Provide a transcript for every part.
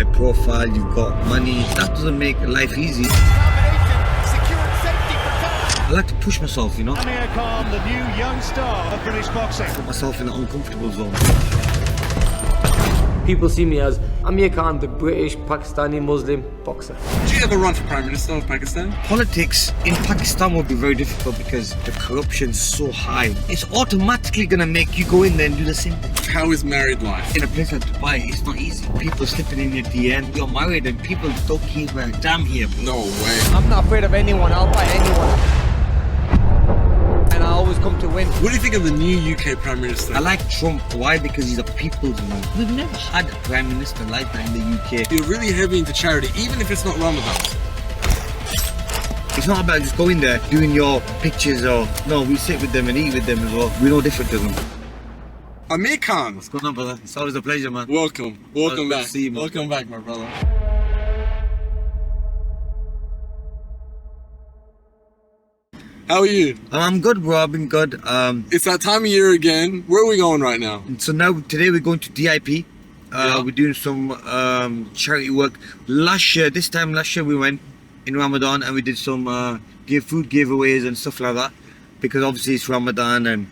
high profile, you've got money. That doesn't make life easy. I like to push myself, you know. Amir Khan, the new young star of British boxing. Put myself in an uncomfortable zone. People see me as Amir Khan, the British Pakistani Muslim boxer. Would you ever run for Prime Minister of Pakistan? Politics in Pakistan will be very difficult because the corruption's so high. It's automatically going to make you go in there and do the same thing. How is married life? In a place like Dubai, it's not easy. People slipping in at the end. You're married and people don't give a damn here. No way. I'm not afraid of anyone, I'll fight anyone. And I always come to win. What do you think of the new UK Prime Minister? I like Trump. Why? Because he's a people's man. We've never had a prime minister like that in the UK. You're really heavy into charity, even if it's not Ramadan. It's not about just going there, doing your pictures or... No, we sit with them and eat with them as well. We're no different to them. Amir Khan. What's going on, brother? It's always a pleasure, man. Welcome Good back. to see you, man. Welcome back, my brother. How are you? I'm good, bro. I've been good. It's that time of year again. Where are we going right now? So now, today we're going to DIP. We're doing some charity work. This time last year we went in Ramadan and we did some food giveaways and stuff like that. Because obviously it's Ramadan and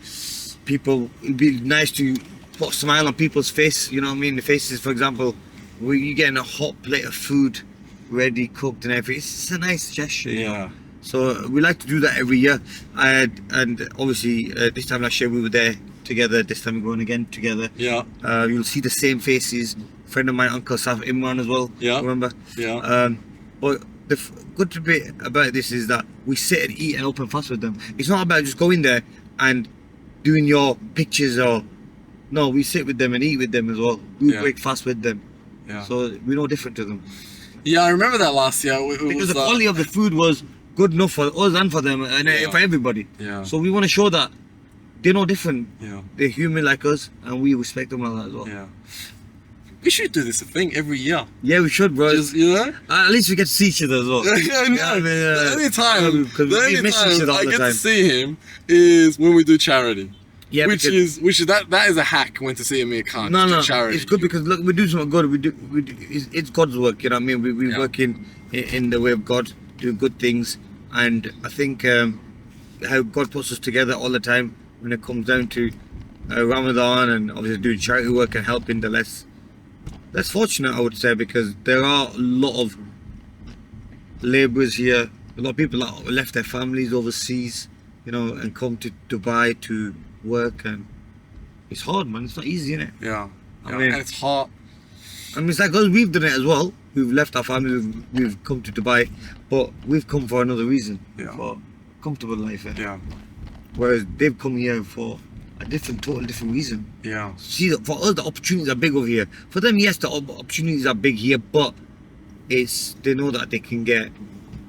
it'd be nice to put a smile on people's face. You know what I mean? The faces, for example, where you're getting a hot plate of food ready, cooked and everything. It's a nice gesture. You know? So we like to do that every year, and obviously this time last year we were there together. This time we're going again together. You'll see the same faces. A friend of mine, Uncle Saf Imran as well. Remember? But the good bit about this is that we sit and eat and open fast with them. It's not about just going there and doing your pictures or... No, we sit with them and eat with them as well. We break fast with them. So we're no different to them. Yeah, I remember that last year. Because the quality of the food was good enough for us and for them and for everybody. So we want to show that they're no different. They're human like us and we respect them like that as well. We should do this thing every year. Yeah, we should, bro. Just, you know? At least we get to see each other as well. The only time I get to see him is when we do charity. Yeah, which is that is a hack when to see Amir Khan. No, charity. It's good because look, we do something good. It's God's work, you know what I mean? We work in the way of God, doing good things, and I think how God puts us together all the time when it comes down to Ramadan and obviously doing charity work and helping the less fortunate, I would say, because there are a lot of labourers here, a lot of people that left their families overseas, you know, and come to Dubai to work, and it's hard, man. It's not easy, innit? I mean, and it's hot. I mean, it's like us, we've done it as well. We've left our families, we've come to Dubai, but we've come for another reason, for comfortable life. Whereas they've come here for a totally different reason. See, for us, the opportunities are big over here. For them, yes, the opportunities are big here, but they know that they can get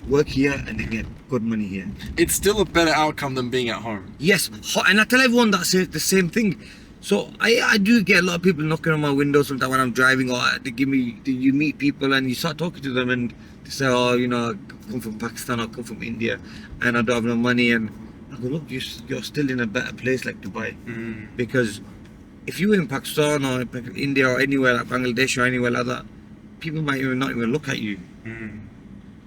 work here and they get good money here. It's still a better outcome than being at home. Yes, and I tell everyone that says the same thing. So I do get a lot of people knocking on my window sometimes when I'm driving, or you meet people and you start talking to them and they say, oh, you know, I come from Pakistan or I come from India and I don't have no money, and I go, look, you're still in a better place like Dubai. Because if you were in Pakistan or India or anywhere like Bangladesh or anywhere like that, people might not even look at you.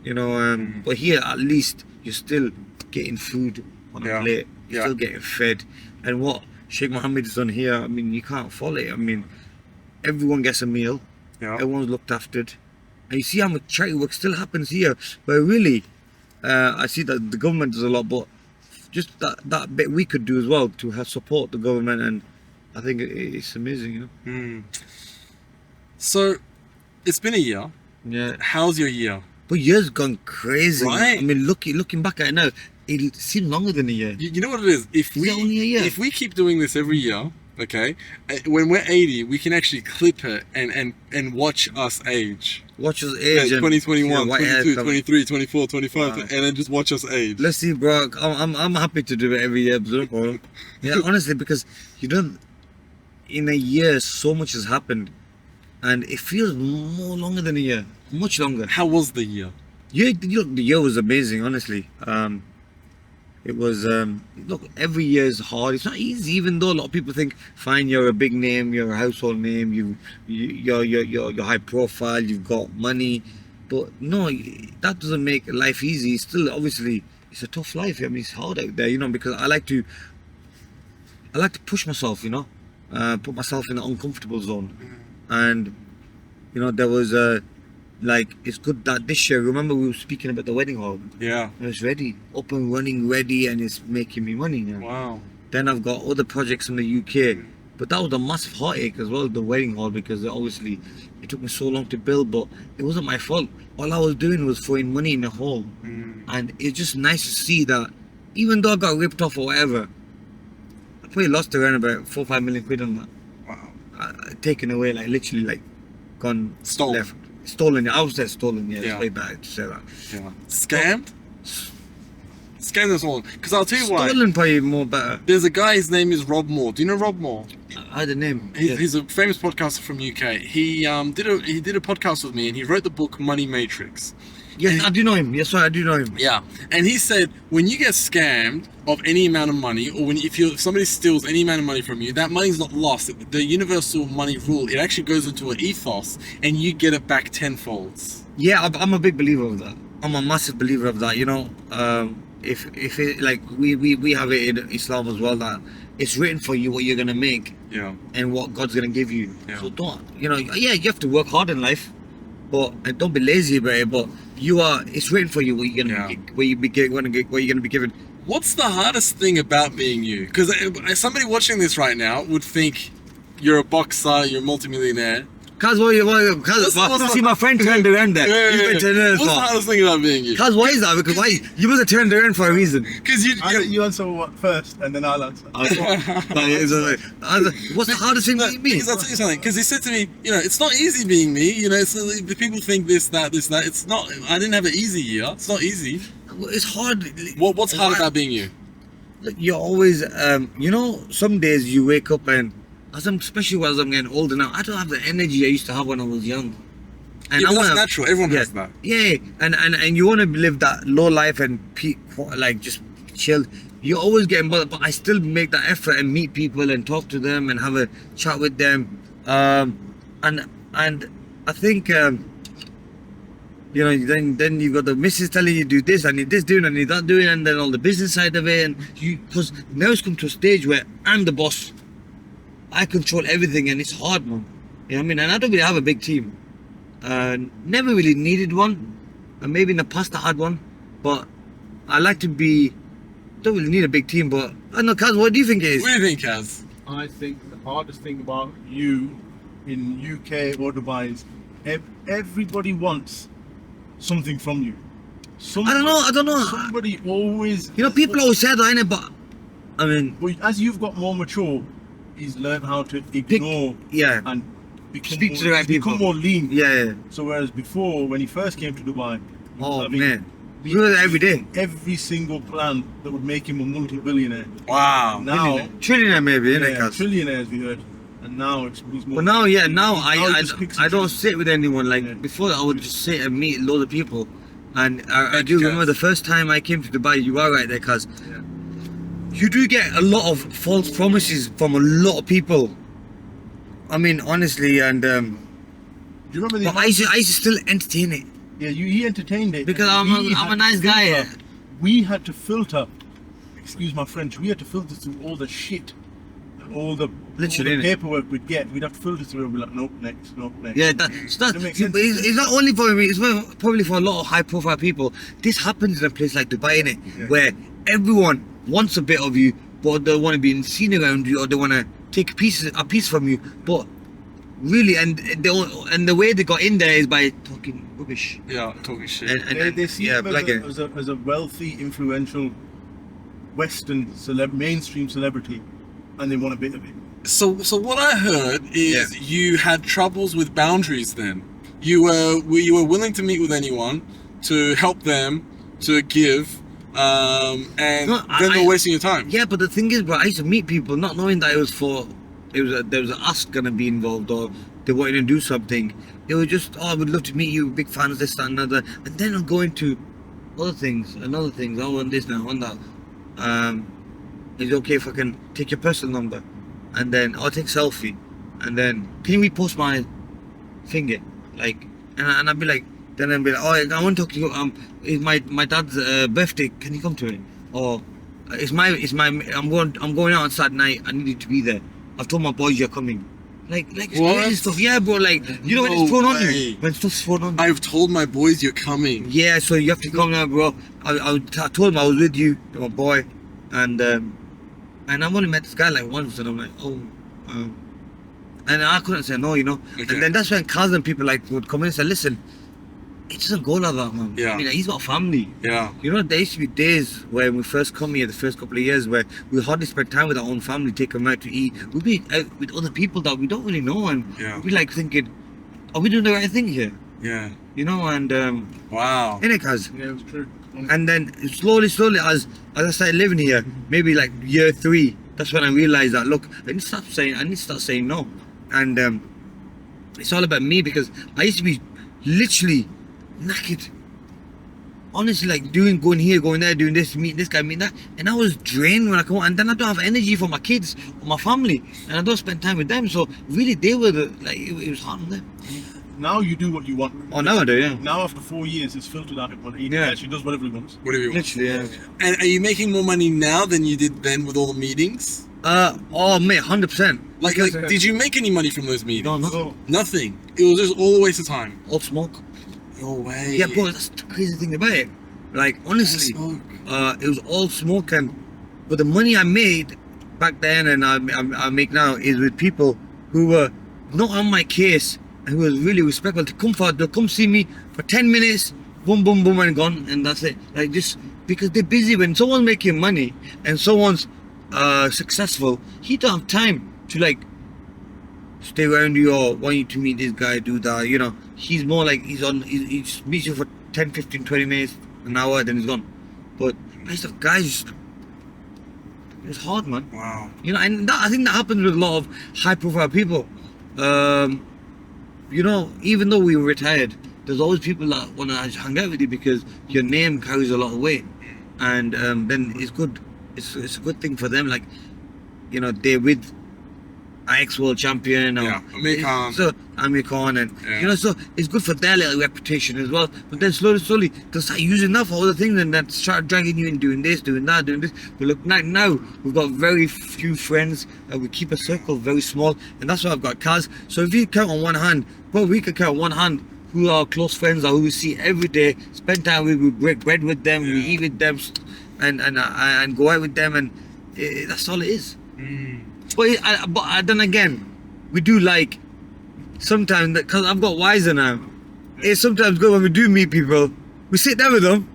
You know, but here at least you're still getting food on a plate. You're still getting fed. And what Sheikh Mohammed has done here, I mean, you can't follow it. I mean, everyone gets a meal. Everyone's looked after. And you see how much charity work still happens here. But really, I see that the government does a lot, but just that bit we could do as well to help support the government, and I think it's amazing, you know. So, it's been a year. How's your year? But year's gone crazy. Right? I mean, looking back at it now, it seems longer than a year. You know what it is? If we keep doing this every year, okay, when we're 80, we can actually clip it and watch us age. Watch us age. 2021, 22, 23, 24, 25, and then just watch us age. Let's see, bro. I'm happy to do it every year, bro. Yeah, honestly, because in a year, so much has happened, and it feels more longer than a year. Much longer. How was the year? The year was amazing, honestly. it was look, every year is hard. It's not easy, even though a lot of people think, fine, you're a big name, you're a household name, you're high profile, you've got money, but no, that doesn't make life easy. Still, obviously, it's a tough life. I mean, it's hard out there, you know, because I like to push myself, you know, put myself in an uncomfortable zone. And you know, there was like, it's good that this year, remember we were speaking about the wedding hall. Yeah. It's ready, up and running, ready, and it's making me money now. Wow. Then I've got other projects in the UK, but that was a massive heartache as well, the wedding hall, because obviously it took me so long to build, but it wasn't my fault. All I was doing was throwing money in the hole. And it's just nice to see that even though I got ripped off or whatever, I probably lost around about 4 or 5 million quid on that. Wow. Taken away, like literally, like gone Stolen. left. Stolen. I would say stolen. Yeah, Yeah. it's way bad to say that. Yeah. Scammed? Scammed and stolen. Because I'll tell you why. Stolen probably more better. There's a guy, his name is Rob Moore. Do you know Rob Moore? I had a name. He's a famous podcaster from UK. He did a podcast with me, and he wrote the book Money Matrix. Yes, I do know him. Yes, sorry, I do know him. Yeah, and he said when you get scammed of any amount of money, or if somebody steals any amount of money from you, that money's not lost. The universal money rule, it actually goes into an ethos, and you get it back tenfold. Yeah, I'm a big believer of that. I'm a massive believer of that. You know, if it, like we have it in Islam as well, that it's written for you what you're gonna make. Yeah. And what God's gonna give you. Yeah. So don't, you know, yeah, you have to work hard in life, but and don't be lazy about it. But it's written for you what you're gonna get, what you're gonna be given. What's the hardest thing about being you? Because somebody watching this right now would think you're a boxer, you're a multimillionaire. Cause see my friend turned around there. What's the hardest thing about being you? Cause why is that? Because why you must have turned around for a reason. Because you answer what first, and then I'll answer. What's the hardest thing being me? Because I'll tell you something. Because he said to me, you know, it's not easy being me. You know, the people think this, that. It's not. I didn't have an easy year. It's not easy. It's hard. What's hard about being you? Look, you're always, you know, some days you wake up and, especially as I'm getting older now, I don't have the energy I used to have when I was young. And Yeah, I but that's wanna, natural. Everyone has that. Yeah, and you want to live that low life and like just chill. You're always getting bothered, but I still make that effort and meet people and talk to them and have a chat with them. And I think, you know, then you've got the missus telling you do this, I need this doing, I need that doing, and then all the business side of it, and because now it's come to a stage where I'm the boss. I control everything, and it's hard, man. You know what I mean? And I don't really have a big team. Never really needed one. And maybe in the past I had one, but I like to be. Don't really need a big team, but I don't know, Kaz, what do you think it is? What do you think, Kaz? I think the hardest thing about you in UK or Dubai is everybody wants something from you. I don't know. Somebody always. You know, people always say that, innit? But I mean, But as you've got more mature, he's learned how to ignore yeah, and become speak to the right people. become more lean. Yeah. So whereas before, when he first came to Dubai, he was Oh having man, we do that every day. every single plan that would make him a multi-billionaire. Wow. Now, Trillionaire maybe, innit, yeah, Kaz? trillionaires we heard, and now he's more. But now, yeah, now he just picks I and don't chooses. sit with anyone. Like Yeah. before, I would just sit and meet loads of people. And I Thank do you, remember Kaz. the first time I came to Dubai, you are right there, Kaz. You do get a lot of false promises from a lot of people. I mean, honestly, and Do you remember the? but I used to still entertain it. Yeah, he entertained it Because and I'm we a had nice to guy, filter. yeah. We had to filter. Excuse my French. We had to filter through all the shit, all the Literally, innit? paperwork we'd get. We'd have to filter through and be like, nope, next. Yeah, so Does that's, it make but sense? it's not only for me, it's probably for a lot of high-profile people. This happens in a place like Dubai, innit? Yeah. Where everyone wants a bit of you, but they want to be seen around you, or they want to take a piece from you. But really, and the way they got in there is by talking rubbish. Yeah, talking shit. They see yeah, him like as a wealthy, influential, Western mainstream celebrity, and they want a bit of it. So what I heard is you had troubles with boundaries then. You were willing to meet with anyone, to help them, to give, and No, then they're wasting your time. Yeah, but the thing is, bro, I used to meet people not knowing that there was an ask gonna be involved, or they wanted to do something. They were just, oh, I would love to meet you, big fans, this, that, and another. And then I'll go into other things. I want this now, I want that. is it okay if I can take your personal number? And then I'll take selfie. And then, can you repost my finger? Like, and I'll be like, then I'll be like, oh, I want to talk to you. It's my dad's birthday. Can you come to it? Or I'm going out on Saturday night. I need you to be there. I've told my boys you're coming. Like it's crazy stuff. Yeah, bro. Like, you know when it's thrown on you. When stuff's thrown on you. I've told my boys you're coming. Yeah, so you have to come now, bro. I told him I was with you, my boy, and I've only met this guy like once, and I'm like, oh, and I couldn't say no, you know. Okay. And then that's when cousin people like would come in and say, listen, it doesn't go like that, man. Yeah. I mean, like, he's got a family. Yeah. You know, there used to be days when we first come here, the first couple of years, where we hardly spend time with our own family, take them out to eat. We'd be out with other people that we don't really know, and we'd be like thinking, are we doing the right thing here? Yeah. You know, and wow. innit, cuz? Yeah, it was true. And then slowly, as I started living here, maybe like year 3, that's when I realized that, look, I need to start saying no. And it's all about me, because I used to be literally knackered. Honestly, like going here, going there, doing this, meet this guy, meet that, and I was drained when I come home, and then I don't have energy for my kids or my family, and I don't spend time with them. So really, they were it was hard on them. Now you do what you want. Oh, now I do, yeah. Now after 4 years, it's filtered out. But he actually does whatever he wants. Whatever you want. Literally, yeah. And are you making more money now than you did then with all the meetings? Oh mate, 100%. Like, did you make any money from those meetings? No, no. So, Nothing. It was just all a waste of time. All smoke. No way. Yeah, bro, that's the crazy thing about it. Like, honestly, it was all smoke, but the money I made back then and I make now is with people who were not on my case and who was really respectful. To come forward, they'll come see me for 10 minutes, boom, boom, boom, and gone, and that's it. Like, just because they're busy. When someone's making money and someone's successful, he don't have time to like stay around you or want you to meet this guy, do that, you know. He's more like he just meets you for 10, 15, 20 minutes, an hour, then he's gone. But I stuff, guys, it's hard, man. Wow. You know, and I think that happens with a lot of high-profile people. You know, even though we were retired, there's always people that want to hang out with you because your name carries a lot of weight, and then it's good. It's a good thing for them. Like, you know, they're with an ex-world champion, or Amir Khan. So Amir Khan, and you know, so it's good for their little reputation as well. But then slowly they'll start using that for other things, and then start dragging you in, doing this, doing that, doing this. But look, now we've got very few friends, and we keep a circle very small, and that's why I've got Kaz. So if you count on one hand, well, we could count on one hand who are close friends or who we see every day, spend time with, we break bread with them, we eat with them, and go out with them, and that's all it is. But then again, we do like sometimes, because I've got wiser now. It's sometimes good when we do meet people, we sit down with them,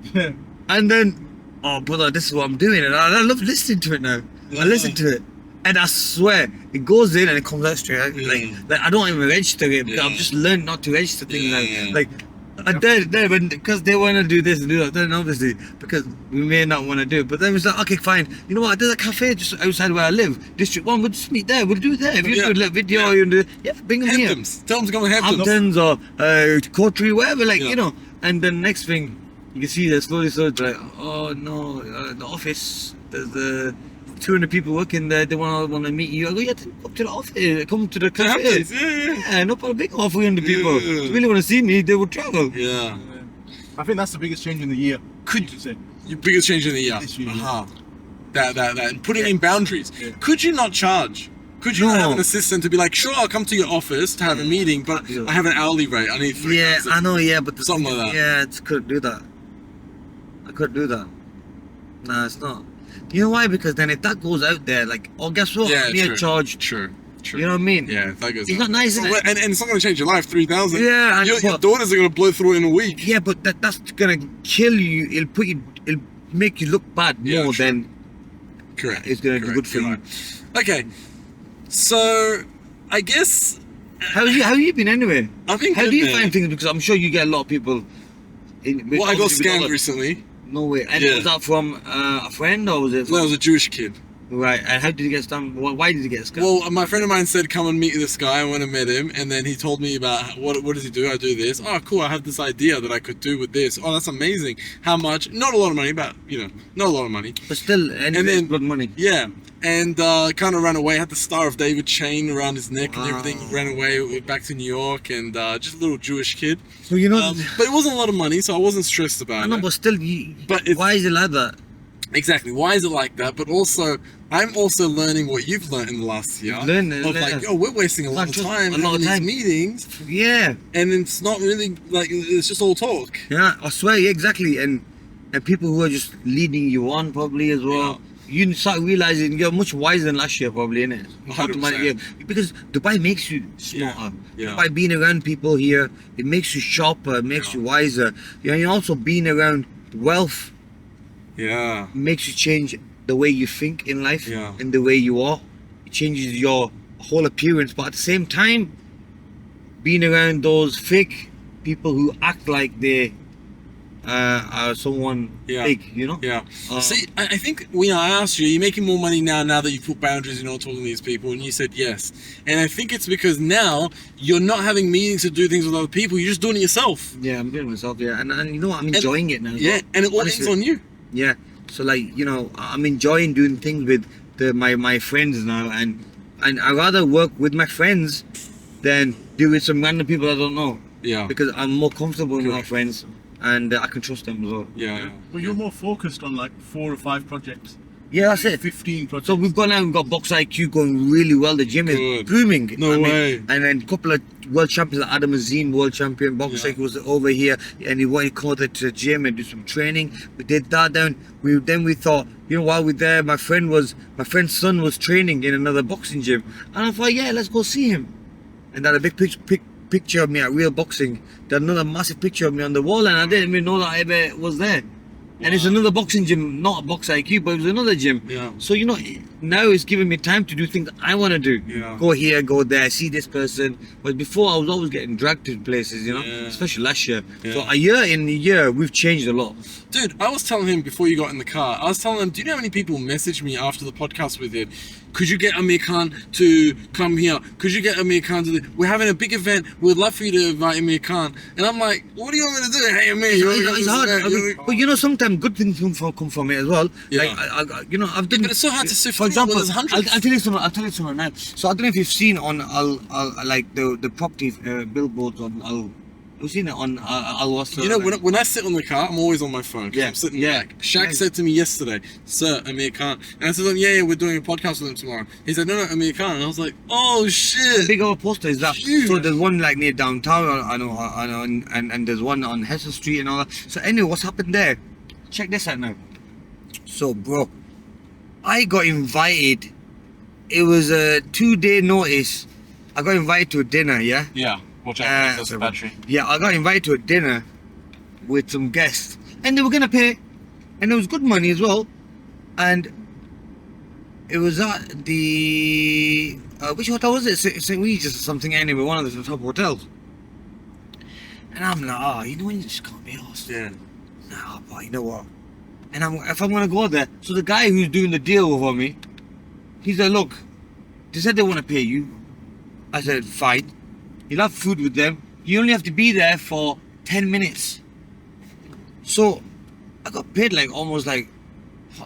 and then, oh brother, this is what I'm doing, and I love listening to it now. I listen to it, and I swear it goes in and it comes out straight out. Like I don't even register it, because I've just learned not to register things now. Like because they want to do this and do that, then obviously, because we may not want to do it, but then it's like, okay, fine, you know what, there's a cafe just outside where I live, District 1, we'll just meet there, we'll do it there. If you do a little video, you do, bring them here. Tell them to come and Hamptons or Courtry, wherever, like, you know. And then next thing, you can see they're slowly like, oh no, the office, there's the 200 people working there, they want to meet you. I go, come to the office, come to the cafe. Yeah, no problem, big offer 300 people. If they really want to see me, they will travel. Yeah. I think that's the biggest change in the year. Could you say? Your biggest change in the year. That putting in boundaries. Could you not charge? Could you not have an assistant to be like, sure, I'll come to your office to have a meeting, but I have an hourly rate. I need 3,000. Yeah, I know, but something like that. Yeah, I couldn't do that. I couldn't do that. Nah, it's not. You know why? Because then if that goes out there, like, oh, guess what? I'm here charged. True. You know what I mean? Yeah, that goes. It's not nice, is it? And it's not going to change your life. 3,000. Yeah, your daughters are going to blow through it in a week. Yeah, but that's going to kill you. It'll make you look bad more than. Correct. It's going to be good for you. Okay, so I guess. How have you been anyway? I've been. How do you find things? Because I'm sure you get a lot of people. Well, I got scammed recently. No way. And was that from a friend or was it? No, it was a Jewish kid. Right. And how did he get scammed? Why did he get scammed? Well, my friend of mine said, come and meet this guy. I went and met him, and then he told me about what does he do? I do this. Oh, cool. I have this idea that I could do with this. Oh, that's amazing. How much? Not a lot of money, but not a lot of money. But still, and then blood money. Yeah, and kind of ran away. Had the Star of David chain around his neck and everything. Ran away back to New York, and just a little Jewish kid. So but it wasn't a lot of money, so I wasn't stressed about it. I know, but still, why is it like that? Exactly. Why is it like that? But also, I'm also learning what you've learned in the last year. Like, we're wasting a lot of time in these meetings. Yeah. And it's not really, like, it's just all talk. Yeah, I swear, yeah, exactly. And people who are just leading you on probably as well. Yeah. You start realizing you're much wiser than last year probably, innit? 100%. Because Dubai makes you smarter. Yeah. By being around people here, it makes you sharper, it makes you wiser. And also being around wealth makes you change the way you think in life and the way you are. It changes your whole appearance, but at the same time, being around those fake people who act like they are someone fake, See, I think I asked you, you're making more money now that you put boundaries, you're not talking to these people, and you said yes. And I think it's because now you're not having meetings to do things with other people, you're just doing it yourself. Yeah, I'm doing it myself, and you know what, I'm enjoying it now. Yeah, and it all ends on you. Yeah, so like, I'm enjoying doing things with my friends now, and I rather work with my friends than do with some random people I don't know. Yeah. Because I'm more comfortable with my friends, and I can trust them as well. Yeah. But you're more focused on like 4 or 5 projects. Yeah, that's it. 15 projects. So we've gone out and got Box IQ going really well. The gym is booming. No way. And then a couple of world champions, like Adam Azim, world champion, Box IQ was over here, and he wanted to call to the gym and do some training. We did that. Then we thought, while we're there, my friend's son was training in another boxing gym, and I thought, let's go see him. And then a big picture of me at Real Boxing. There's another massive picture of me on the wall, and I didn't even know that I ever was there. And it's another boxing gym, not a Box IQ, but it was another gym. Yeah. So now it's giving me time to do things I want to do. Yeah. Go here, go there, see this person. But before I was always getting dragged to places, especially last year. Yeah. So a year, we've changed a lot. Dude, I was telling him before you got in the car, I was telling him, do you know how many people messaged me after the podcast we did? Could you get Amir Khan to come here? Could you get Amir Khan to we're having a big event. We'd love for you to invite Amir Khan. And I'm like, what do you want me to do? Hey, Amir, It's hard. But sometimes good things come from it as well. Yeah. Like, I've done. But it's so hard to sift for through example, when there's hundreds. I'll tell you something now. So I don't know if you've seen on like the property billboards on You've seen it on Al-Wasl. When I sit on the car, I'm always on my phone. I'm sitting back. Shaq said to me yesterday, "Sir, Amir Khan," and I said, "Yeah, we're doing a podcast with him tomorrow." He said, "No, Amir Khan," and I was like, "Oh shit!" The big old poster is that. Huge. So there's one like near downtown, I know, and there's one on Heston Street and all that. So anyway, what's happened there? Check this out now. So, bro, I got invited. It was a 2-day notice. I got invited to a dinner. Yeah. Yeah. Watch out, that's the battery. Yeah, I got invited to a dinner with some guests, and they were gonna pay, and it was good money as well, and it was at the which hotel was it? St. Regis or something. Anyway, one of the top hotels. And I'm like, when you just can't be asked. Yeah. Nah, but you know what? And if I'm gonna go there, so the guy who's doing the deal for me, he's like, look, they said they want to pay you. I said, fine. You'll have food with them. You only have to be there for 10 minutes. So I got paid like almost like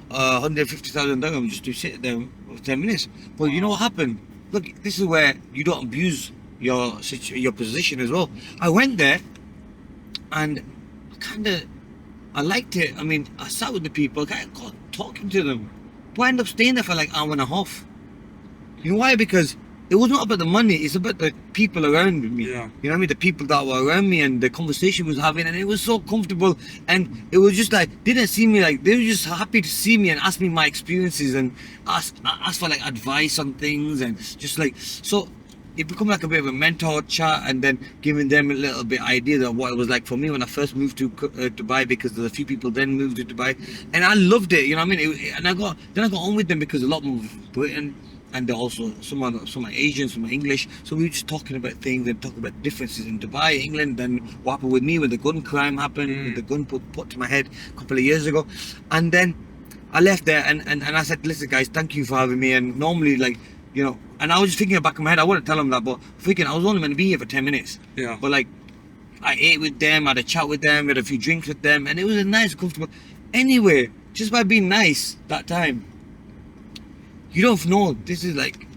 150,000 dirham just to sit there for 10 minutes. But you know what happened? Look, this is where you don't abuse your position as well. I went there and I liked it. I mean, I sat with the people, I got talking to them. But I ended up staying there for like an hour and a half. You know why? Because it was not about the money, it's about the people around me. Yeah. You know what I mean? The people that were around me and the conversation we was having, and it was so comfortable, and it was just like, they didn't see me like, they were just happy to see me and ask me my experiences and ask for like advice on things, and just like, so it became like a bit of a mentor chat, and then giving them a little bit idea of what it was like for me when I first moved to Dubai, because there's a few people then moved to Dubai, and I loved it, you know what I mean? And I got on with them because a lot moved to Britain. And they're also some Asians, some English. So we were just talking about things and talking about differences in Dubai, England, and what happened with me when the gun crime happened, with the gun put to my head a couple of years ago. And then I left there and I said, listen guys, thank you for having me. And normally, like, you know, and I was just thinking in the back of my head, I wouldn't tell them that, but thinking I was only going to be here for 10 minutes. Yeah. But like, I ate with them, I had a chat with them, had a few drinks with them, and it was a nice, comfortable. Anyway, just by being nice that time, you don't know. This is like,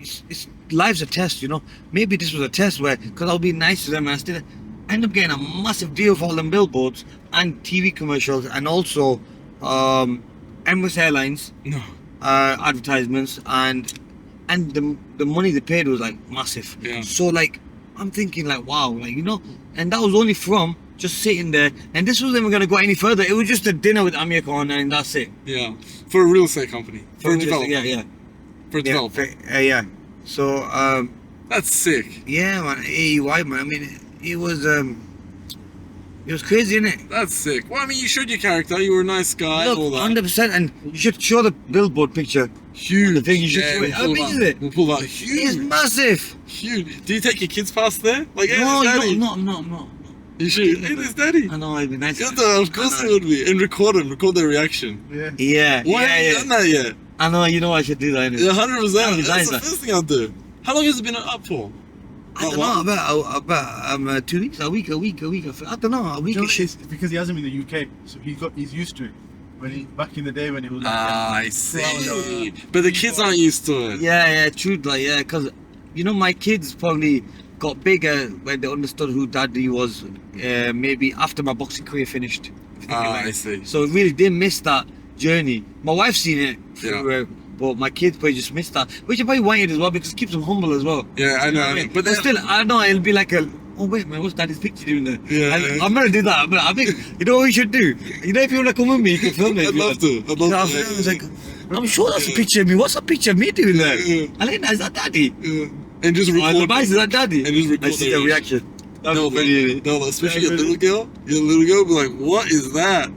it's life's a test, you know. Maybe this was a test where, because I'll be nice to them, and I still end up getting a massive deal for all them billboards and TV commercials, and also Emirates Airlines advertisements, and the money they paid was like massive. Yeah. So like, I'm thinking like, wow, like, you know, and that was only from just sitting there, and this wasn't even going to go any further. It was just a dinner with Amir Khan, and that's it. Yeah. For a real estate company. For a developer. Yeah. For a developer. Yeah. So That's sick. yeah, man, AEY, man. I mean, it was crazy, innit? That's sick. Well, I mean, you showed your character. You were a nice guy. Look, all that. 100%, and you should show the billboard picture. Huge. The thing you should Yeah, show we'll it. How pull big that- is it? We'll pull that. It's Huge. massive. Huge. Do you take your kids past there? Like, hey, No, there's daddy. no. You should. Hey, there's daddy. I know, it'd be nice. Good though, of course I it know. would be. And record them. Record their reaction. Yeah. Yeah, Why haven't you done that yet? I know, you know I should do that. innit? Yeah, 100%. That'd be That's nice, the man. first thing I'll do. How long has it been up for? I don't know, about 2 weeks, a week. I don't know, a week. You know, and shit. it's because he hasn't been in the UK, so he's used to it. When he back in the day when it was. I see. But the kids aren't used to it. Yeah, true, like, yeah, because, you know, my kids probably got bigger when they understood who daddy was, maybe after my boxing career finished. I see. So really, they missed that journey. My wife's seen it, Yeah. but my kids probably just missed that, which I probably wanted as well, because it keeps them humble as well. Yeah, I know. what I mean? But But still, I don't know, it'll be like a, oh wait man, what's daddy's picture doing there? Yeah, And yeah. I'm gonna do that, but I think, you know what we should do? You know, if you wanna come with me, you can film it. I'd love to. I'd love So I to. was like, I'm sure that's a picture of me. What's a picture of me doing there? Yeah. I think that's that daddy. Yeah. And just Oh, the record. bicycle, is that daddy? And just record I see their the reaction. That No, was funny. no, especially your little girl. Your little girl will be like, what is that?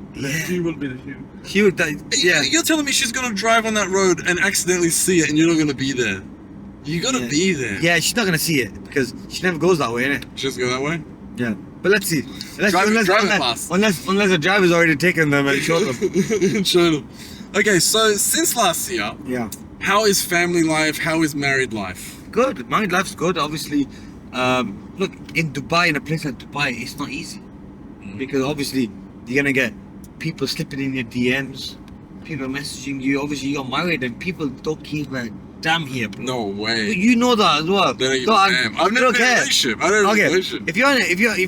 He will be the huge. She would, yeah. You're telling me she's gonna drive on that road and accidentally see it and you're not gonna be there. You gotta Yeah. be there. Yeah, she's not gonna see it because she never goes that way, innit? Just go that way? Yeah. But let's see. Drive it past. Unless the driver's already taken them and showed them. Show them. Okay, so since last year, Yeah. how is family life? How is married life? Good. Married life's good. Obviously, look, in Dubai, in a place like Dubai, it's not easy because obviously you're gonna get people slipping in your DMs, people messaging you. Obviously, you're married and people don't give a damn here, bro. No way. You know that as well. They don't give So, a damn. I've never don't been in a care. relationship. I don't have a Okay, relationship. if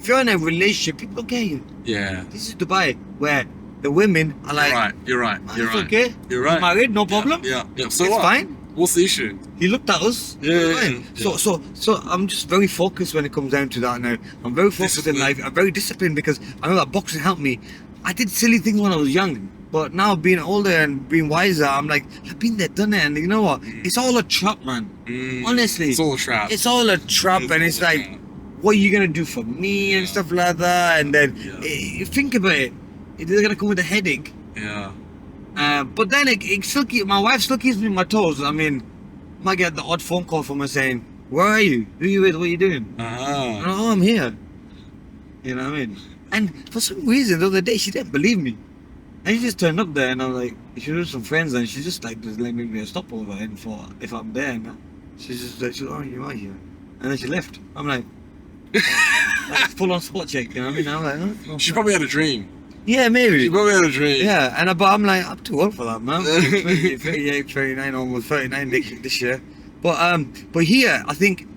you're in a relationship, people don't care you. Yeah. This is Dubai, where the women are like, You're right. "Ah, You're it's right. okay. You're right. Married, no problem. Yeah. So It's what? fine. What's the issue? He looked at us. Yeah, it's yeah, fine. yeah. So I'm just very focused when it comes down to that now. I'm very focused in Disciplined. life. I'm very disciplined because I know that boxing helped me. I did silly things when I was young, but now being older and being wiser, I'm like, I've been there, done it, and you know what? It's all a trap, man. Honestly, It's all a trap. It's all a trap, and it's like, what are you gonna do for me and stuff like that? And then you think about it, they're gonna come with a headache. Yeah. But then it still my wife still keeps me on my toes. I mean, might get the odd phone call from her saying, "Where are you? Who are you with? What are you doing?" Ah. Oh, I'm here. You know what I mean? And for some reason, the other day, she didn't believe me. And she just turned up there, and I'm like, she was with some friends, and she just like just let me a stopover, and for if I'm there, and she's just like, oh, you are here, and then she left. I'm like, full on spot check. You know what I mean? I'm like, oh, She probably had a dream. yeah, maybe. She probably had a dream. Yeah, but I'm like, I'm too old for that, man. 38, 39, almost 39 this year. But here, I think,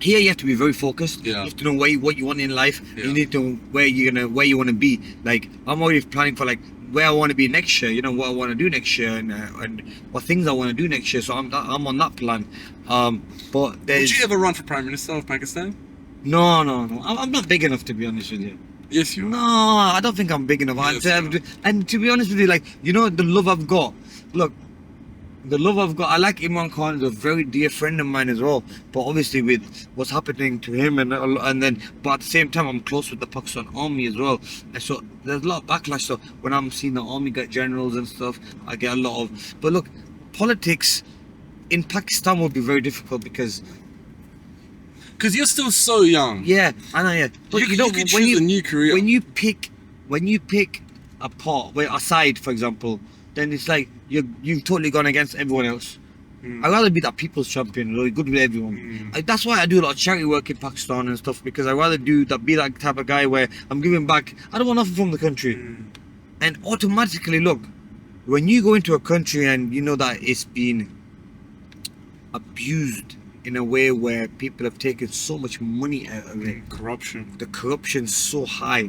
here you have to be very focused. Yeah. You have to know what you want in life. Yeah. You need to know where you want to be. Like, I'm already planning for like where I want to be next year. You know what I want to do next year and what things I want to do next year. So I'm on that plan. But there's Would you ever run for Prime Minister of Pakistan? no. I'm not big enough, to be honest with you. Yes, you are. No, I don't think I'm big enough. Yes, And to be honest with you, like, you know, the love I've got. Look, the love I've got. I like Imran Khan. He's a very dear friend of mine as well. But obviously, with what's happening to him, and then, but at the same time, I'm close with the Pakistan Army as well. And so there's a lot of backlash. So when I'm seeing the army get generals and stuff, I get a lot of. But look, politics in Pakistan would be very difficult because. Because you're still so young. Yeah, I know. Yeah, but You know, could choose a new career. when you pick a part, a side, for example, then it's like you've totally gone against everyone else. I'd rather be that people's champion, really good with everyone. That's why I do a lot of charity work in Pakistan and stuff, because I'd rather be that type of guy where I'm giving back. I don't want nothing from the country. And automatically, look, when you go into a country and you know that it's been abused in a way where people have taken so much money out of it, the corruption's so high,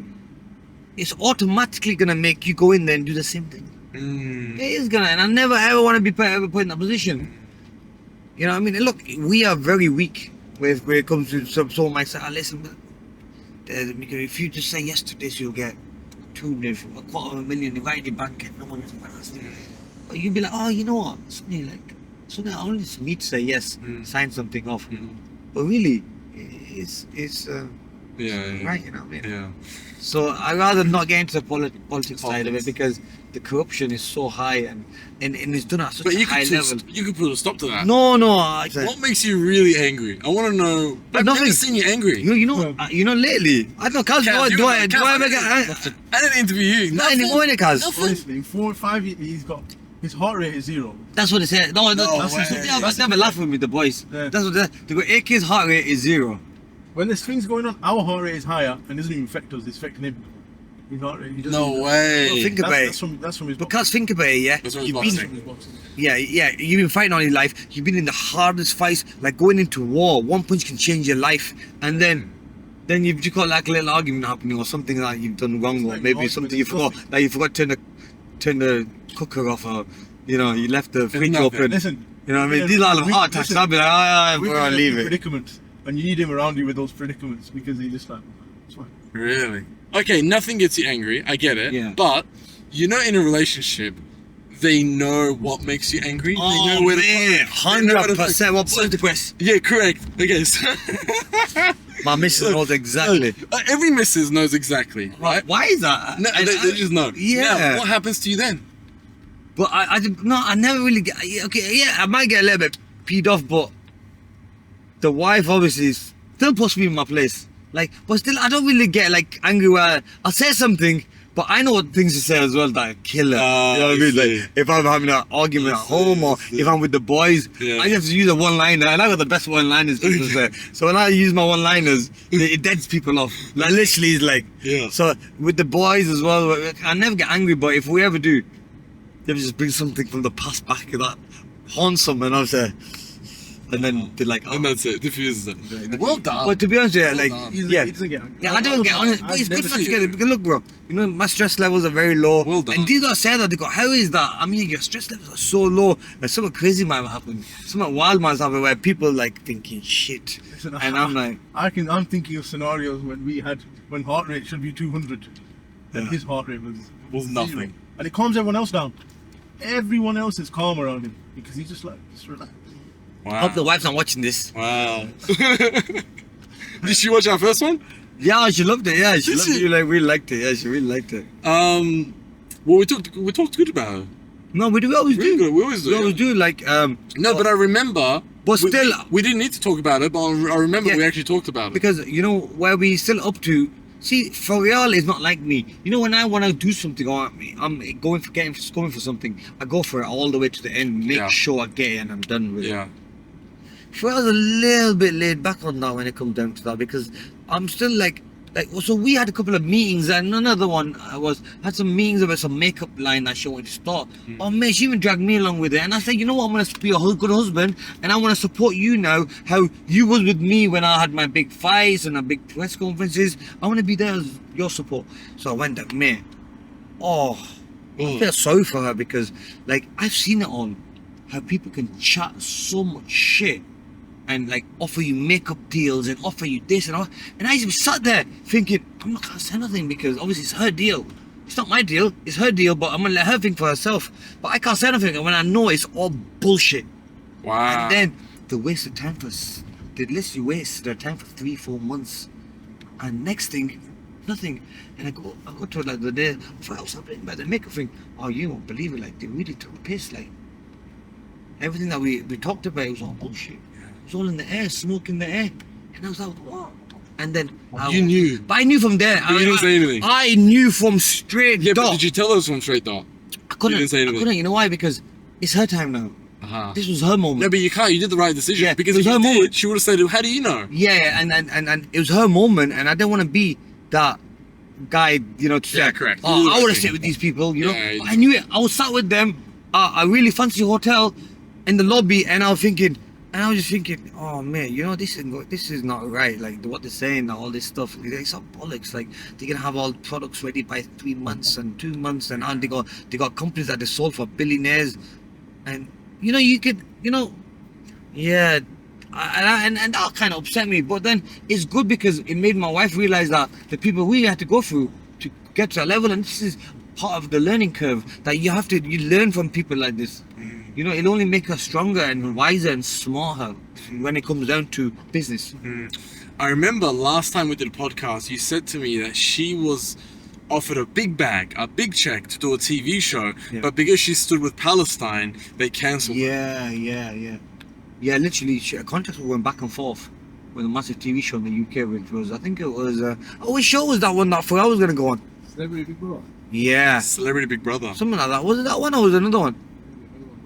it's automatically gonna make you go in there and do the same thing. It is gonna, and I never ever want to be put in that position. You know what I mean? And look, we are very weak when it comes to someone might say, listen, if you just say yes to this, you'll get $250,000 right in your bank and no one else will ask you. But you'd be like, oh, you know what? Something I only just need to say yes, sign something off. But really, it's right, you know what I mean? Yeah. So I'd rather not get into the politics side of it, because the corruption is so high and it's done at such a high level. You could put a stop to that. No. What makes you really angry? I want to know. I've never seen you angry. You know, lately. I don't know, Kaz, do I ever get... I didn't interview you. Not anymore, Kaz. Honestly, in 4 or 5 years, he's got... His heart rate is 0. That's what they said. No, that's never laugh with me, the boys. Yeah. That's what they said. They go, AK's heart rate is 0. When there's things going on, our heart rate is higher and it doesn't even affect us, it's affecting him. His heart rate, he doesn't No even- way. Well, think about it. That's from his Because think about it, yeah. That's what You've his been, boxing. you've been fighting all your life. You've been in the hardest fights, like going into war. One punch can change your life, and then you've just got like a little argument happening, or something that you've done wrong, or like maybe an something you argument, forgot, like you forgot to turn the cooker off, or you left the fridge nothing. open. Listen, You know what I mean? These are all heart attacks. I'll be like, I'm we're gonna in leave a it. predicament, and you need him around you with those predicaments, because he just like, it's fine. Really? Okay, nothing gets you angry. I get it. Yeah. But in a relationship, they know what makes you angry. They know where to put it. 100%. What was the question? Yeah, correct. Okay, so My missus knows exactly. every missus knows exactly, right? Why is that? No, they just know. Yeah. Now, what happens to you then? But I never really get. Okay, yeah, I might get a little bit peed off, but the wife obviously still puts me in my place. Like, but still, I don't really get like angry where I'll say something, but I know what things to say as well that kill her. You know what I mean? Like, if I'm having an argument at home, or if I'm with the boys, I have to use a one-liner, and I got the best one-liners people say. So when I use my one-liners, it deads people off. Like, literally, it's like. Yeah. So with the boys as well, I never get angry, but if we ever do, they just bring something from the past back that haunts them, and I'll say, and then they're like, And that's it. Diffuses it. Well done. But to be honest, yeah, like, done. He doesn't get angry. yeah, I don't get on it, but it's good for together, because look, bro, my stress levels are very low. Well done. And these guys say that, they go, how is that? I mean, your stress levels are so low, and something crazy might happen. Something wild might happen where people like thinking shit. Listen, And I'm like, I'm thinking of scenarios when heart rate should be 200, and Yeah. his heart rate was Was 0. nothing. And it calms everyone else down. Everyone else is calm around him, because he's just relaxed. I hope the wife's not watching this. Wow. Did she watch our first one? Yeah, she loved it. Yeah, she Did loved she? it. Like, really liked it. Yeah, she really liked it. Well, we talked good about her. No, we always Really do. good. We always do. We always do. Like, No, but I remember. But still- we didn't need to talk about it, but I remember Yeah. we actually talked about it. because where we still up to. See, for real is not like me. When I want to do something, or I'm going for something, I go for it all the way to the end, make Yeah. sure I get it, and I'm done with it. Yeah. For us, a little bit laid back on that when it comes down to that, because I'm still like, so we had a couple of meetings, and another one had some meetings about some makeup line that she wanted to start. Oh man, she even dragged me along with it, and I said, you know what, I'm gonna be a good husband, and I want to support you now. How you was with me when I had my big fights and my big press conferences. I want to be there as your support. So I went there, man. I feel sorry for her, because like I've seen it on how people can chat so much shit and like offer you makeup deals and offer you this and all, and I just sat there thinking, I'm not gonna say nothing, because obviously it's her deal. It's not my deal, it's her deal, but I'm gonna let her think for herself. But I can't say anything when I know it's all bullshit. Wow. And then they wasted time they literally wasted their time for 3-4 months, and next thing, nothing. And I go to her like the day, I was happening about the makeup thing. Oh, you won't believe it, like they really took the piss. Like everything that we talked about, it was all bullshit. It was all in the air, smoke in the air. And I was like, what? And then You knew. But I knew from there. But you didn't say anything. I knew from straight Yeah, but dot. did you tell us from straight dot? I couldn't. didn't say I anything. couldn't. You know why? Because it's her time now. Uh-huh. This was her moment. No, but you can't. You did the right decision. Yeah, because it if was you her did, moment. she would have said, "How do you know?" Yeah, and it was her moment, and I didn't want to be that guy, you know, to say, Yeah, correct. oh, You I want were to sit with these people, you know. Yeah, I knew it. I was sat with them. I really fancy hotel in the lobby, and I was just thinking, oh man, you know, this is not right. Like what they're saying, all this stuff, it's all bollocks. Like they're gonna have all products ready by 3 months and 2 months, and they got companies that they sold for billionaires, and you know, you could, you know, yeah. And that kind of upset me, but then it's good because it made my wife realize that the people we had to go through to get to that level, and this is part of the learning curve, that you learn from people like this. You know, it'll only make us stronger and wiser and smarter when it comes down to business. I remember last time we did a podcast, you said to me that she was offered a big bag, a big check to do a TV show, Yeah. but because she stood with Palestine, they cancelled. Yeah, literally, contracts were going back and forth with a massive TV show in the UK, which was, I think it was, which show was that one that I was going to go on? Celebrity Big Brother. Yeah, Celebrity Big Brother. something like that. Was it that one or was it another one?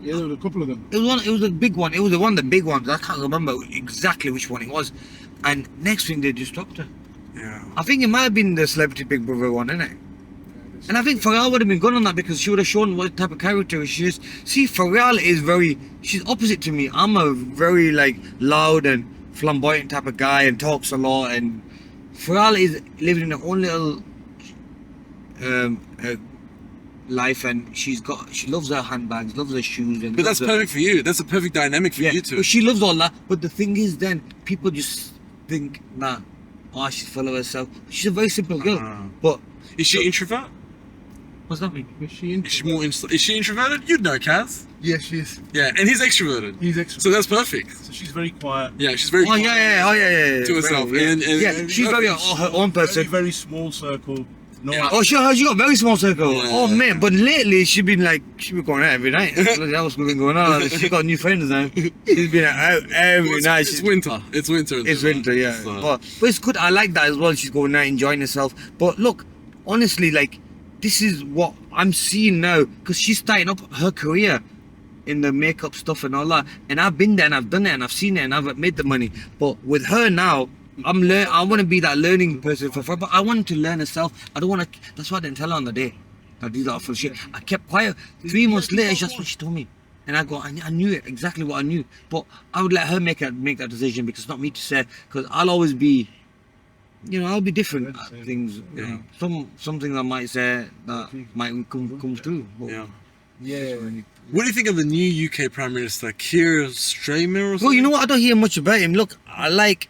Yeah, there were a couple of them. It was a big one. It was one of the big ones. I can't remember exactly which one it was. And next thing, they just stopped her. Yeah. I think it might have been the Celebrity Big Brother one, innit? And I think Pharrell would have been good on that because she would have shown what type of character she is. See, Pharrell is she's opposite to me. I'm a very like loud and flamboyant type of guy and talks a lot. And Pharrell is living in her own little life, and she loves her handbags, loves her shoes. And But that's perfect for you. That's a perfect dynamic for you two. But she loves all that. But the thing is, then people just think that, oh, she's full of herself. She's a very simple girl. But Is she introvert? what's that mean? Is she Is she more is she introverted? You'd know, Kaz. Yeah, she is. Yeah, and he's extroverted. He's extra. So that's perfect. So she's very quiet. Yeah, she's very Oh yeah. to herself. Yeah, And yeah, she's very her own person. Very small circle. No. Yeah. Oh, she got a very small circle. Yeah. Oh man, but lately she been going out every night. That's what's been going on. She got new friends now. She's been out every night. It's winter. It's winter. in It's Dubai. winter, yeah. So- But it's good. I like that as well. She's going out enjoying herself. But look, honestly, like this is what I'm seeing now because she's starting up her career in the makeup stuff and all that. And I've been there and I've done it and I've seen it and I've made the money. But with her now, I want to be that learning person for her. But I wanted to learn herself. I don't want to. That's why I didn't tell her on the day. I did that full shit. I kept quiet. 3 months later, that's what she told me. And I knew it, exactly what I knew. But I would let her make that decision because it's not me to say. Because I'll always be, I'll be different at things. Yeah. Some things I might say that might come true. But Yeah. Yeah. What do you think of the new UK Prime Minister, Keir Starmer or something? Well, you know what? I don't hear much about him. Look, I like.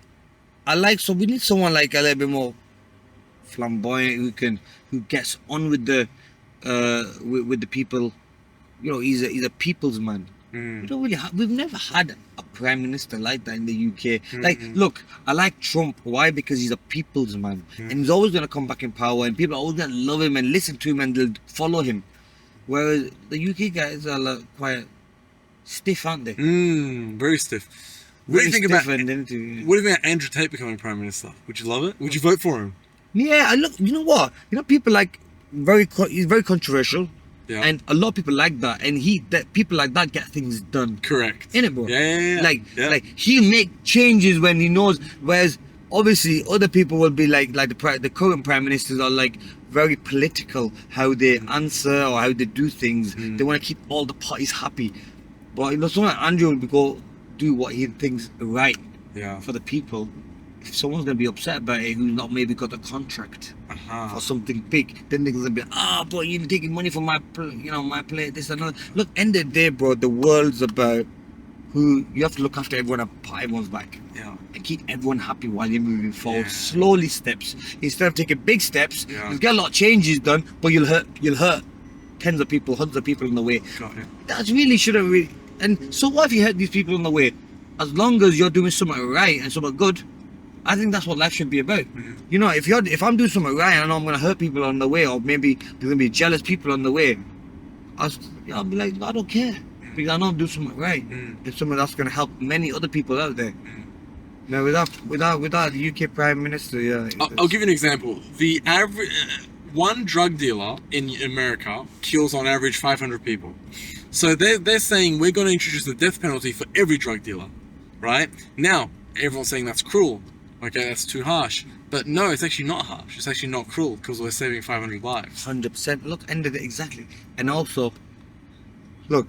So we need someone like a little bit more flamboyant who gets on with the people. He's a people's man. We don't really we've never had a prime minister like that in the UK. Like, look, I like Trump. Why? Because he's a people's man, and he's always gonna come back in power, and people are always gonna love him and listen to him and they'll follow him. Whereas the UK guys are like quite stiff, aren't they? Very stiff. What do you think about Andrew Tate becoming Prime Minister? Would you love it? Would you vote for him? Yeah, look, you know what? People like he's very controversial, Yeah. and a lot of people like that, and people like that get things done. Correct. Innit, bro? Yeah. Like he'll make changes when he knows. Whereas obviously other people will be like the current prime ministers are like very political how they answer or how they do things. They want to keep all the parties happy. But someone like Andrew will go do what he thinks right for the people. If someone's gonna be upset about it, who's not maybe got a contract for something big, then they're gonna be but you're taking money from my plate, this and that. Look, end of the day, bro, the world's about who you have to look after everyone and pat everyone's back. Yeah. And keep everyone happy while you're moving forward. Slowly steps. Instead of taking big steps, you'll get a lot of changes done, but you'll hurt tens of people, hundreds of people on the way. Got it. That really shouldn't really. And so what if you hurt these people on the way? As long as you're doing something right and something good, I think that's what life should be about. If I'm doing something right and I know I'm gonna hurt people on the way, or maybe there's gonna be jealous people on the way, I'll be like, I don't care, because I know I'm doing something right. It's something that's gonna help many other people out there. Now, without the UK Prime Minister, I'll give you an example. The average, one drug dealer in America kills on average 500 people. So they're saying we're going to introduce the death penalty for every drug dealer, right? Now, everyone's saying that's cruel. Okay, that's too harsh. But no, it's actually not harsh. It's actually not cruel because we're saving 500 lives. 100%. Look, ended it exactly. And also, look,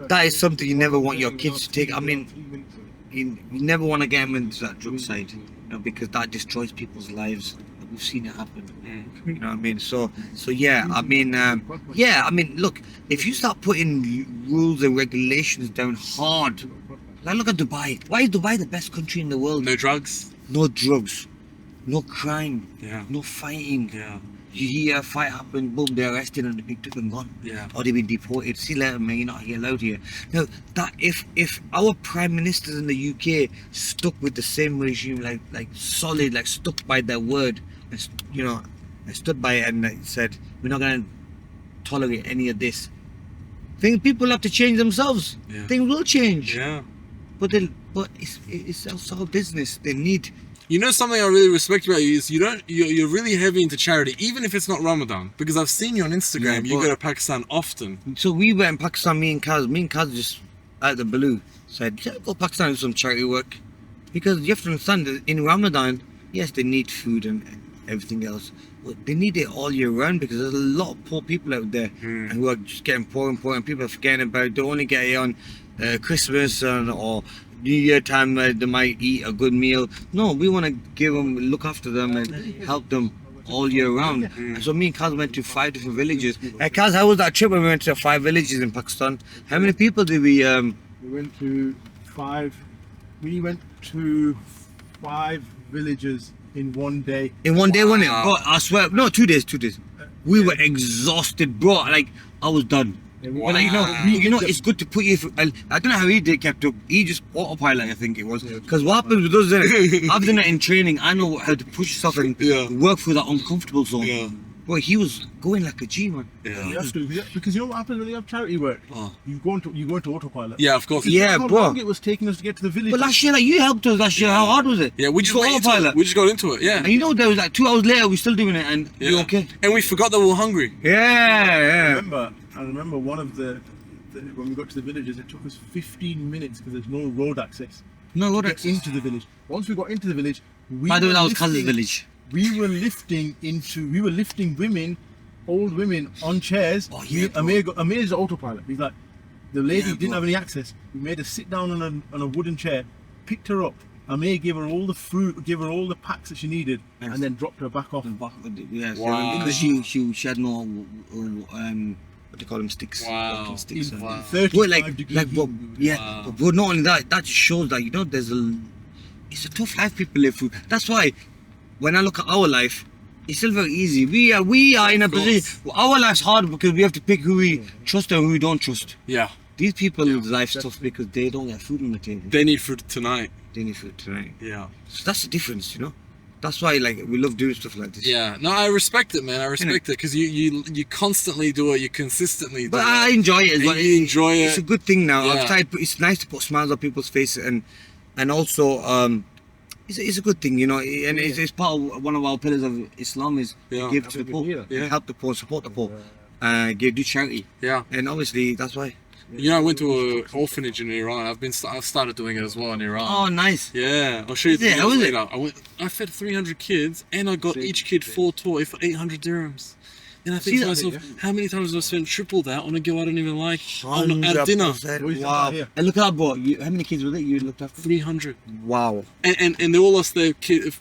that is something you never want your kids to take. I mean, you never want to get them into that drug side, you know, because that destroys people's lives. We've seen it happen. You know what I mean? So yeah. I mean, look, if you start putting rules and regulations down hard, like look at Dubai. Why is Dubai the best country in the world? No drugs. No drugs, no crime, Yeah. no fighting. Yeah. You hear a fight happen, boom, they're arrested and they're picked up and gone. Yeah. Or they've been deported. See you later, man, you're not allowed here. Now, that if our prime ministers in the UK stuck with the same regime, like solid, like stuck by their word, and you know, and stood by it and like, said, we're not gonna tolerate any of this. People have to change themselves. Yeah. Things will change. Yeah. But it's also business. They need. You know something I really respect about you is you're really heavy into charity, even if it's not Ramadan. Because I've seen you on Instagram, Yeah, you go to Pakistan often. So we went in Pakistan, me and Kaz just out of the blue said, yeah, go Pakistan and do some charity work. Because you have to understand that in Ramadan, yes, they need food and everything else, but they need it all year round because there's a lot of poor people out there and who are just getting poorer and poorer, and people are forgetting about it. They only get it on Christmas or New Year time where they might eat a good meal. No, we want to give them, look after them and help them all year round. And so me and Kaz went to 5 different villages. Hey Kaz, how was that trip when we went to 5 villages in Pakistan? How many people did we We went to 5. We went to 5 villages in one day. in one day, wasn't it? Bro, I swear, no, 2 days. We were exhausted, bro. Like, I was done. But like, you know, it's good to put you. I don't know how he kept up. He just autopilot, I think it was. Because what happens with us, I've done it in training. I know how to push yourself and work through that uncomfortable zone. Yeah. Boy, he was going like a G, man. Yeah. You have to, because you know what happens when you have charity work? You go into autopilot. Yeah, of course. Yeah, How bro. long it was taking us to get to the village. But last year, like, you helped us last year. How hard was it? Yeah, we just Go went into autopilot. it. We just got into it. Yeah. And you know, there was like 2 hours later, we're still doing it, and you're okay. And we forgot that we were hungry. Yeah. I remember one of the when we got to the villages, it took us 15 minutes because there's no road access. No, to what? get into the village. Once we got into the village, By the way, that was Kaz's village. We were lifting women, old women on chairs. Oh, yeah, bro. Amir's autopilot. He's like, the lady Yeah, didn't bro. have any access. We made her sit down on a wooden chair, picked her up. Amir gave her all the fruit, gave her all the packs that she needed, Yes. and then dropped her back off. Yes, Wow. because she had no what do you call them, sticks? Wow. Walking sticks. In Wow. 35 But like degrees. but, yeah, Wow. but not only that, that just shows that, you know, it's a tough life people live through. That's why when I look at our life, it's still very easy. We are in a position. Our life's hard because we have to pick who we trust and who we don't trust. Yeah. These people's life's tough because they don't get food on the table. They need food tonight. They need food tonight. Yeah. So that's the difference, you know. That's why, like, we love doing stuff like this. Yeah. No, I respect it, man. I respect it because you constantly do it. You consistently do But it. I enjoy it as And well. you enjoy it. It's a good thing now. Yeah. I've tried. It's nice to put smiles on people's faces, and also it's a good thing, you know. And it's part of one of our pillars of Islam is Yeah. give to the poor, Yeah. help the poor, support the poor, do charity. Yeah. And obviously that's why. You know, I went to an orphanage in Iran. I've started doing it as well in Iran. Oh, nice. Yeah, I'll show you the Yeah, how was it? later. I fed 300 kids and I got each kid 4 toy for 800 dirhams. And I think See to that? myself, how many times have I spent triple that on a girl I don't even like at dinner? 100%. Wow. And look at that, bro. How many kids were there you looked after? 300. Wow. And they all lost their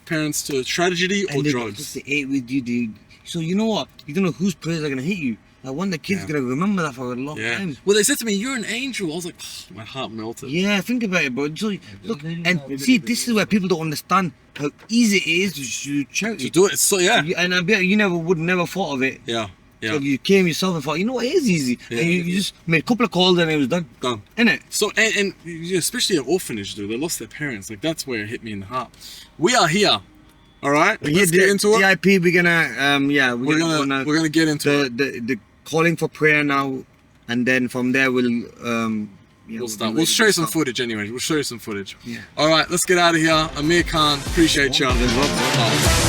parents to tragedy or And they drugs. ate with you, dude. So you know what? You don't know whose prayers are gonna hit you. Like one of the kids gonna remember that for a long Yeah. time. Well, they said to me, "You're an angel." I was like, my heart melted. Yeah, think about it, bro. So look, and see, this is where people don't understand how easy it is to do charity. To do it, so yeah, And I bet you would never thought of it. yeah, yeah. So you came yourself and thought, you know what, it is easy. Yeah. And you just made a couple of calls and it was done. Done. Innit? So and especially an orphanage, dude. They lost their parents. Like that's where it hit me in the heart. We are here. All right, let's get into it. DIP, we're gonna We're gonna get into it. the calling for prayer now, and then from there we'll We'll start. We'll show you some footage anyway. We'll show you some footage. Yeah. All right, let's get out of here. Amir Khan, appreciate you. There's lots. Bye.